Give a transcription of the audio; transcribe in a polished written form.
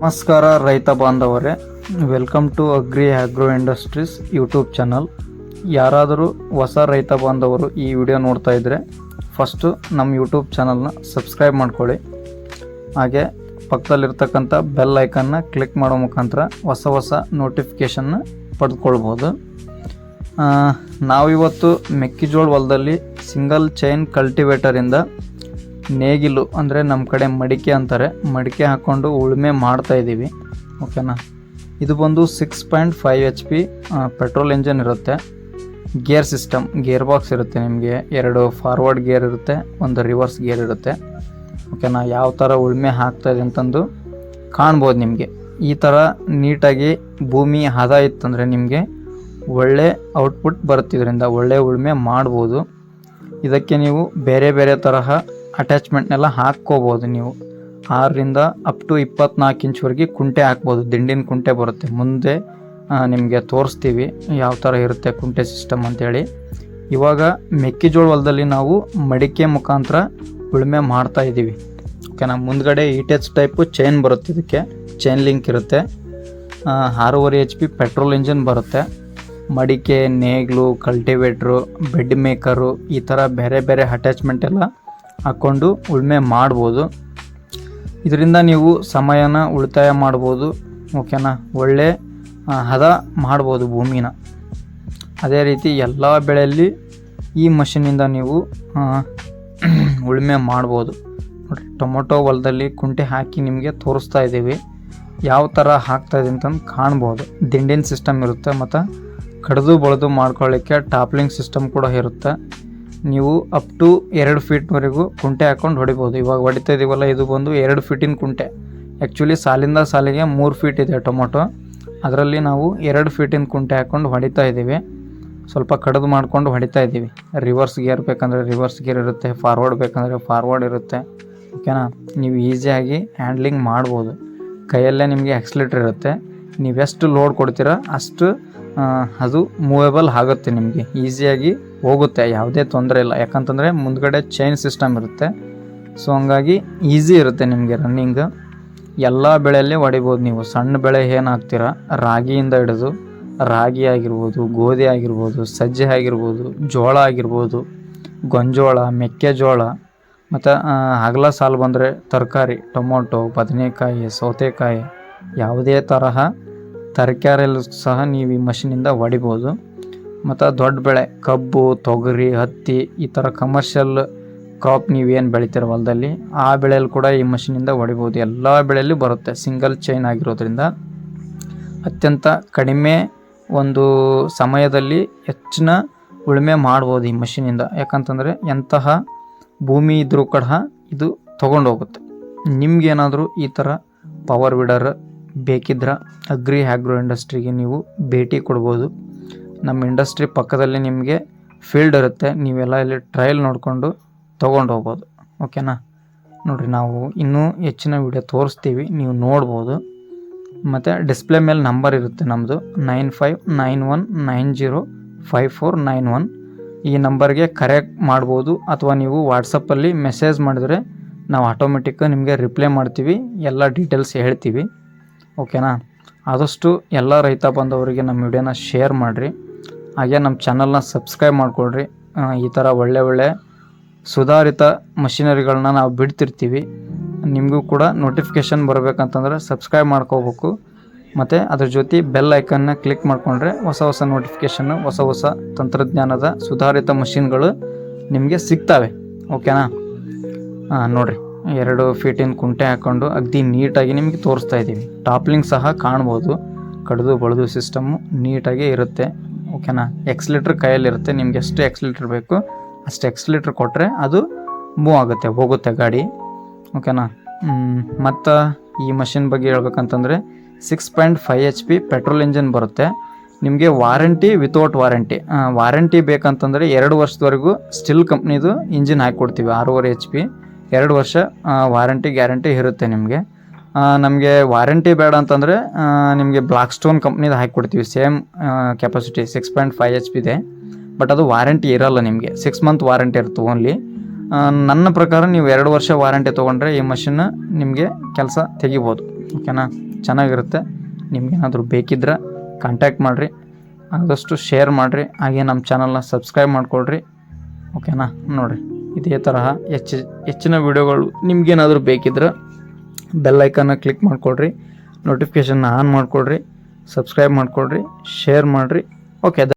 ನಮಸ್ಕಾರ ರೈತ ಬಾಂಧವರೇ, welcome to agri agro industries YouTube channel. ಯಾರಾದರೂ ಹೊಸ ರೈತ ಬಾಂಧವರು ಈ ವಿಡಿಯೋ ನೋಡ್ತಾ ಇದ್ದರೆ ಫಸ್ಟು ನಮ್ಮ ಯೂಟ್ಯೂಬ್ ಚಾನಲ್ನ ಸಬ್ಸ್ಕ್ರೈಬ್ ಮಾಡ್ಕೊಳ್ಳಿ. ಹಾಗೆ ಪಕ್ಕದಲ್ಲಿರ್ತಕ್ಕಂಥ ಬೆಲ್ ಐಕನ್ನ ಕ್ಲಿಕ್ ಮಾಡೋ ಮುಖಾಂತರ ಹೊಸ ನೋಟಿಫಿಕೇಷನ್ನ ಪಡೆದುಕೊಳ್ಬೋದು. ನಾವಿವತ್ತು ಮೆಕ್ಕೆಜೋಳ ಹೊಲದಲ್ಲಿ ಸಿಂಗಲ್ ಚೈನ್ ಕಲ್ಟಿವೇಟರಿಂದ ನೇಗಿಲು ಅಂದರೆ ನಮ್ಮ ಕಡೆ ಮಡಿಕೆ ಅಂತಾರೆ, ಮಡಿಕೆ ಹಾಕ್ಕೊಂಡು ಉಳುಮೆ ಮಾಡ್ತಾಯಿದ್ದೀವಿ. ಓಕೆನಾ. ಇದು ಬಂದು 6.5 HP ಪೆಟ್ರೋಲ್ ಇಂಜನ್ ಇರುತ್ತೆ. ಗೇರ್ ಸಿಸ್ಟಮ್, ಗೇರ್ ಬಾಕ್ಸ್ ಇರುತ್ತೆ. ನಿಮಗೆ 2 ಫಾರ್ವರ್ಡ್ ಗೇರ್ ಇರುತ್ತೆ, ಒಂದು ರಿವರ್ಸ್ ಗೇರ್ ಇರುತ್ತೆ. ಓಕೆನಾ. ಯಾವ ಥರ ಉಳುಮೆ ಆಗ್ತಾಯಿದೆ ಅಂತಂದು ಕಾಣ್ಬೋದು ನಿಮಗೆ. ಈ ಥರ ನೀಟಾಗಿ ಭೂಮಿ ಹದ ಇತ್ತಂದರೆ ನಿಮಗೆ ಒಳ್ಳೆ ಔಟ್ಪುಟ್ ಬರುತ್ತಿದ್ದರಿಂದ ಒಳ್ಳೆ ಉಳುಮೆ ಮಾಡ್ಬೋದು. ಇದಕ್ಕೆ ನೀವು ಬೇರೆ ಬೇರೆ ತರಹ ಅಟ್ಯಾಚ್ಮೆಂಟ್ನೆಲ್ಲ ಹಾಕ್ಕೋಬೋದು. ನೀವು 6ರಿಂದ ಅಪ್ ಟು 24 ಇಂಚ್ವರೆಗೆ ಕುಂಟೆ ಹಾಕ್ಬೋದು. ದಿಂಡಿನ ಕುಂಟೆ ಬರುತ್ತೆ. ಮುಂದೆ ನಿಮಗೆ ತೋರಿಸ್ತೀವಿ ಯಾವ ಥರ ಇರುತ್ತೆ ಕುಂಟೆ ಸಿಸ್ಟಮ್ ಅಂತೇಳಿ. ಇವಾಗ ಮೆಕ್ಕೆಜೋಳ ಹೊಲದಲ್ಲಿ ನಾವು ಮಡಿಕೆ ಮುಖಾಂತರ ಉಳುಮೆ ಮಾಡ್ತಾ ಇದ್ದೀವಿ. ಓಕೆನಾ. ಮುಂದ್ಗಡೆ ಈಟೆಚ್ ಟೈಪು ಚೈನ್ ಬರುತ್ತೆ. ಇದಕ್ಕೆ ಚೈನ್ ಲಿಂಕ್ ಇರುತ್ತೆ. 6.5 HP ಪೆಟ್ರೋಲ್ ಇಂಜಿನ್ ಬರುತ್ತೆ. ಮಡಿಕೆ, ನೇಗ್ಲು, ಕಲ್ಟಿವೇಟ್ರು, ಬೆಡ್ ಮೇಕರು, ಈ ಥರ ಬೇರೆ ಬೇರೆ ಅಟ್ಯಾಚ್ಮೆಂಟ್ ಎಲ್ಲ ಹಾಕ್ಕೊಂಡು ಉಳುಮೆ ಮಾಡ್ಬೋದು. ಇದರಿಂದ ನೀವು ಸಮಯನ ಉಳಿತಾಯ ಮಾಡ್ಬೋದು. ಓಕೆನಾ. ಒಳ್ಳೆ ಹದ ಮಾಡ್ಬೋದು ಭೂಮಿನ. ಅದೇ ರೀತಿ ಎಲ್ಲ ಬೆಳೆಯಲ್ಲಿ ಈ ಮಷೀನಿಂದ ನೀವು ಉಳುಮೆ ಮಾಡ್ಬೋದು. ನೋಡಿರಿ, ಟೊಮೊಟೊ ಹೊಲದಲ್ಲಿ ಕುಂಟೆ ಹಾಕಿ ನಿಮಗೆ ತೋರಿಸ್ತಾ ಇದ್ದೀವಿ ಯಾವ ಥರ ಹಾಕ್ತಾಯಿದೆ ಅಂತಂದು ಕಾಣ್ಬೋದು. ದಿಂಡಿನ ಸಿಸ್ಟಮ್ ಇರುತ್ತೆ ಮತ್ತು ಕಡ್ದು ಬಳ್ದು ಮಾಡ್ಕೊಳ್ಳಿಕ್ಕೆ ಟಾಪ್ಲಿಂಗ್ ಸಿಸ್ಟಮ್ ಕೂಡ ಇರುತ್ತೆ. ನೀವು ಅಪ್ ಟು 2 ಫೀಟ್ವರೆಗೂ ಕುಂಟೆ ಹಾಕ್ಕೊಂಡು ಹೊಡಿಬೋದು. ಇವಾಗ ಹೊಡಿತಾ ಇದ್ದೀವಲ್ಲ, ಇದು ಬಂದು 2 ಫೀಟಿನ ಕುಂಟೆ. ಆ್ಯಕ್ಚುಲಿ ಸಾಲಿಂದ ಸಾಲಿಗೆ 3 ಫೀಟ್ ಇದೆ ಟೊಮೊಟೊ. ಅದರಲ್ಲಿ ನಾವು 2 ಫೀಟಿನ ಕುಂಟೆ ಹಾಕ್ಕೊಂಡು ಹೊಡಿತಾ ಇದ್ದೀವಿ. ಸ್ವಲ್ಪ ಕಡ್ದು ಮಾಡ್ಕೊಂಡು ಹೊಡಿತಾ ಇದ್ದೀವಿ. ರಿವರ್ಸ್ ಗೇರ್ ಬೇಕಂದರೆ ರಿವರ್ಸ್ ಗೇರ್ ಇರುತ್ತೆ, ಫಾರ್ವರ್ಡ್ ಬೇಕಂದರೆ ಫಾರ್ವರ್ಡ್ ಇರುತ್ತೆ. ಓಕೆನಾ. ನೀವು ಈಸಿಯಾಗಿ ಹ್ಯಾಂಡ್ಲಿಂಗ್ ಮಾಡ್ಬೋದು. ಕೈಯಲ್ಲೇ ನಿಮಗೆ ಆಕ್ಸಿಲೇಟರ್ ಇರುತ್ತೆ. ನೀವೆಷ್ಟು ಲೋಡ್ ಕೊಡ್ತೀರಾ ಅಷ್ಟು ಅದು ಮೂವೇಬಲ್ ಆಗುತ್ತೆ. ನಿಮಗೆ ಈಸಿಯಾಗಿ ಹೋಗುತ್ತೆ, ಯಾವುದೇ ತೊಂದರೆ ಇಲ್ಲ. ಯಾಕಂತಂದರೆ ಮುಂದ್ಗಡೆ ಚೈನ್ ಸಿಸ್ಟಮ್ ಇರುತ್ತೆ. ಸೊ ಹಂಗಾಗಿ ಈಸಿ ಇರುತ್ತೆ ನಿಮಗೆ ರನ್ನಿಂಗ್. ಎಲ್ಲ ಬೆಳೆಯಲ್ಲಿ ಹೊಡಿಬೋದು ನೀವು. ಸಣ್ಣ ಬೆಳೆ ಏನು ಹಾಕ್ತೀರಾ, ರಾಗಿಯಿಂದ ಹಿಡಿದು ರಾಗಿ ಆಗಿರ್ಬೋದು, ಗೋಧಿ ಆಗಿರ್ಬೋದು, ಸಜ್ಜೆ ಆಗಿರ್ಬೋದು, ಜೋಳ ಆಗಿರ್ಬೋದು, ಗೊಂಜೋಳ, ಮೆಕ್ಕೆಜೋಳ, ಮತ್ತು ಅಗಲ ಸಾಲು ಬಂದರೆ ತರಕಾರಿ, ಟೊಮೊಟೊ, ಬದನೆಕಾಯಿ, ಸೌತೆಕಾಯಿ, ಯಾವುದೇ ತರಹ ತರಕಾರಿಯಲ್ಲೂ ಸಹ ನೀವು ಈ ಮಷೀನಿಂದ ಹೊಡಿಬೋದು. ಮತ್ತು ದೊಡ್ಡ ಬೆಳೆ ಕಬ್ಬು, ತೊಗರಿ, ಹತ್ತಿ, ಈ ಥರ ಕಮರ್ಷಿಯಲ್ ಕ್ರಾಪ್ ನೀವೇನು ಬೆಳಿತೀರ ಹೊಲದಲ್ಲಿ ಆ ಬೆಳೆಯಲ್ಲಿ ಕೂಡ ಈ ಮಷೀನಿಂದ ಹೊಡಿಬೋದು. ಎಲ್ಲ ಬೆಳೆಯಲ್ಲೂ ಬರುತ್ತೆ. ಸಿಂಗಲ್ ಚೈನ್ ಆಗಿರೋದ್ರಿಂದ ಅತ್ಯಂತ ಕಡಿಮೆ ಒಂದು ಸಮಯದಲ್ಲಿ ಹೆಚ್ಚಿನ ಉಳುಮೆ ಮಾಡ್ಬೋದು ಈ ಮಷೀನಿಂದ. ಯಾಕಂತಂದರೆ ಎಂತಹ ಭೂಮಿ ಇದ್ರೂ ಕೂಡ ಇದು ತೊಗೊಂಡೋಗುತ್ತೆ. ನಿಮಗೇನಾದರೂ ಈ ಥರ ಪವರ್ ವಿಡರ್ ಬೇಕಿದ್ರೆ ಅಗ್ರಿ ಆಗ್ರೋ ಇಂಡಸ್ಟ್ರಿಗೆ ನೀವು ಭೇಟಿ ಕೊಡ್ಬೋದು. ನಮ್ಮ ಇಂಡಸ್ಟ್ರಿ ಪಕ್ಕದಲ್ಲಿ ನಿಮಗೆ ಫೀಲ್ಡ್ ಇರುತ್ತೆ. ನೀವೆಲ್ಲ ಇಲ್ಲಿ ಟ್ರಯಲ್ ನೋಡಿಕೊಂಡು ತೊಗೊಂಡು ಹೋಗ್ಬೋದು. ಓಕೆನಾ. ನೋಡಿರಿ, ನಾವು ಇನ್ನೂ ಹೆಚ್ಚಿನ ವಿಡಿಯೋ ತೋರಿಸ್ತೀವಿ, ನೀವು ನೋಡ್ಬೋದು. ಮತ್ತು ಡಿಸ್ಪ್ಲೇ ಮೇಲೆ ನಂಬರ್ ಇರುತ್ತೆ ನಮ್ಮದು 9591905491. ಈ ನಂಬರ್ಗೆ ಕರೆಕ್ಟ್ ಮಾಡ್ಬೋದು. ಅಥವಾ ನೀವು ವಾಟ್ಸಪ್ಪಲ್ಲಿ ಮೆಸೇಜ್ ಮಾಡಿದರೆ ನಾವು ಆಟೋಮೆಟಿಕ್ ನಿಮಗೆ ರಿಪ್ಲೈ ಮಾಡ್ತೀವಿ, ಎಲ್ಲ ಡೀಟೇಲ್ಸ್ ಹೇಳ್ತೀವಿ. ಓಕೆನಾ. ಆದಷ್ಟು ಎಲ್ಲ ರೈತ ಬಂದವರಿಗೆ ನಮ್ಮ ವಿಡಿಯೋನ ಶೇರ್ ಮಾಡಿರಿ. ಹಾಗೆ ನಮ್ಮ ಚಾನಲ್ನ ಸಬ್ಸ್ಕ್ರೈಬ್ ಮಾಡಿಕೊಡ್ರಿ. ಈ ಥರ ಒಳ್ಳೆ ಸುಧಾರಿತ ಮಷಿನರಿಗಳನ್ನ ನಾವು ಬಿಡ್ತಿರ್ತೀವಿ. ನಿಮಗೂ ಕೂಡ ನೋಟಿಫಿಕೇಷನ್ ಬರಬೇಕಂತಂದರೆ ಸಬ್ಸ್ಕ್ರೈಬ್ ಮಾಡ್ಕೋಬೇಕು. ಮತ್ತು ಅದ್ರ ಜೊತೆ ಬೆಲ್ ಐಕನ್ನ ಕ್ಲಿಕ್ ಮಾಡಿಕೊಂಡ್ರೆ ಹೊಸ ನೋಟಿಫಿಕೇಷನ್ನು, ಹೊಸ ತಂತ್ರಜ್ಞಾನದ ಸುಧಾರಿತ ಮಷಿನ್ಗಳು ನಿಮಗೆ ಸಿಗ್ತವೆ. ಓಕೆನಾ. ನೋಡಿರಿ, 2 ಫೀಟಿನ ಕುಂಟೆ ಹಾಕ್ಕೊಂಡು ಅಗದಿ ನೀಟಾಗಿ ನಿಮಗೆ ತೋರಿಸ್ತಾ ಇದ್ದೀವಿ. ಟಾಪ್ಲಿಂಗ್ ಸಹ ಕಾಣ್ಬೋದು. ಕಡ್ದು ಬಳ್ದು ಸಿಸ್ಟಮ್ಮು ನೀಟಾಗಿ ಇರುತ್ತೆ. ಓಕೆನಾ. ಎಕ್ಸ್ಲೇಟ್ರ್ ಕೈಯಲ್ಲಿರುತ್ತೆ. ನಿಮ್ಗೆ ಎಷ್ಟು ಎಕ್ಸ್ಲೇಟ್ರ್ ಬೇಕು ಅಷ್ಟು ಎಕ್ಸ್ಲೇಟ್ರ್ ಕೊಟ್ಟರೆ ಅದು ಮೂವ್ ಆಗುತ್ತೆ, ಹೋಗುತ್ತೆ ಗಾಡಿ. ಓಕೆನಾ. ಮತ್ತು ಈ ಮಷಿನ್ ಬಗ್ಗೆ ಹೇಳ್ಬೇಕಂತಂದರೆ 6.5 HP ಪೆಟ್ರೋಲ್ ಇಂಜಿನ್ ಬರುತ್ತೆ. ನಿಮಗೆ ವಾರಂಟಿ ವಿತೌಟ್ ವಾರಂಟಿ ಬೇಕಂತಂದರೆ 2 ವರ್ಷದವರೆಗೂ ಸ್ಟಿಲ್ ಕಂಪ್ನಿದು ಇಂಜಿನ್ ಹಾಕಿಕೊಡ್ತೀವಿ. 6.5 HP 2 ವರ್ಷ ವಾರಂಟಿ ಗ್ಯಾರಂಟಿ ಇರುತ್ತೆ ನಿಮಗೆ. ನಮಗೆ ವಾರಂಟಿ ಬೇಡ ಅಂತಂದರೆ ನಿಮಗೆ ಬ್ಲಾಕ್ ಸ್ಟೋನ್ ಕಂಪ್ನಿದು ಹಾಕಿಕೊಡ್ತೀವಿ. ಸೇಮ್ ಕೆಪಾಸಿಟಿ 6.5 HP ಇದೆ, ಬಟ್ ಅದು ವಾರಂಟಿ ಇರೋಲ್ಲ. ನಿಮಗೆ 6 ಮಂತ್ ವಾರಂಟಿ ಇರುತ್ತೆ ಓನ್ಲಿ. ನನ್ನ ಪ್ರಕಾರ ನೀವು 2 ವರ್ಷ ವಾರಂಟಿ ತೊಗೊಂಡ್ರೆ ಈ ಮಷಿನ್ ನಿಮಗೆ ಕೆಲಸ ತೆಗಿಬೋದು. ಓಕೆನಾ. ಚೆನ್ನಾಗಿರುತ್ತೆ. ನಿಮ್ಗೇನಾದರೂ ಬೇಕಿದ್ರೆ ಕಾಂಟ್ಯಾಕ್ಟ್ ಮಾಡಿರಿ, ಆದಷ್ಟು ಶೇರ್ ಮಾಡಿರಿ, ಹಾಗೆ ನಮ್ಮ ಚಾನಲ್ನ ಸಬ್ಸ್ಕ್ರೈಬ್ ಮಾಡ್ಕೊಳ್ರಿ. ಓಕೆನಾ? ನೋಡಿರಿ, ಇದೇ ತರಹ ಹೆಚ್ಚಿನ ವೀಡಿಯೋಗಳು ನಿಮ್ಗೇನಾದರೂ ಬೇಕಿದ್ರೆ ಬೆಲ್ ಐಕನ್ನ ಕ್ಲಿಕ್ ಮಾಡ್ಕೊಳ್ರಿ, ನೋಟಿಫಿಕೇಷನ್ನ ಆನ್ ಮಾಡ್ಕೊಳ್ರಿ, ಸಬ್ಸ್ಕ್ರೈಬ್ ಮಾಡ್ಕೊಳ್ರಿ, ಶೇರ್ ಮಾಡಿರಿ. ಓಕೆ.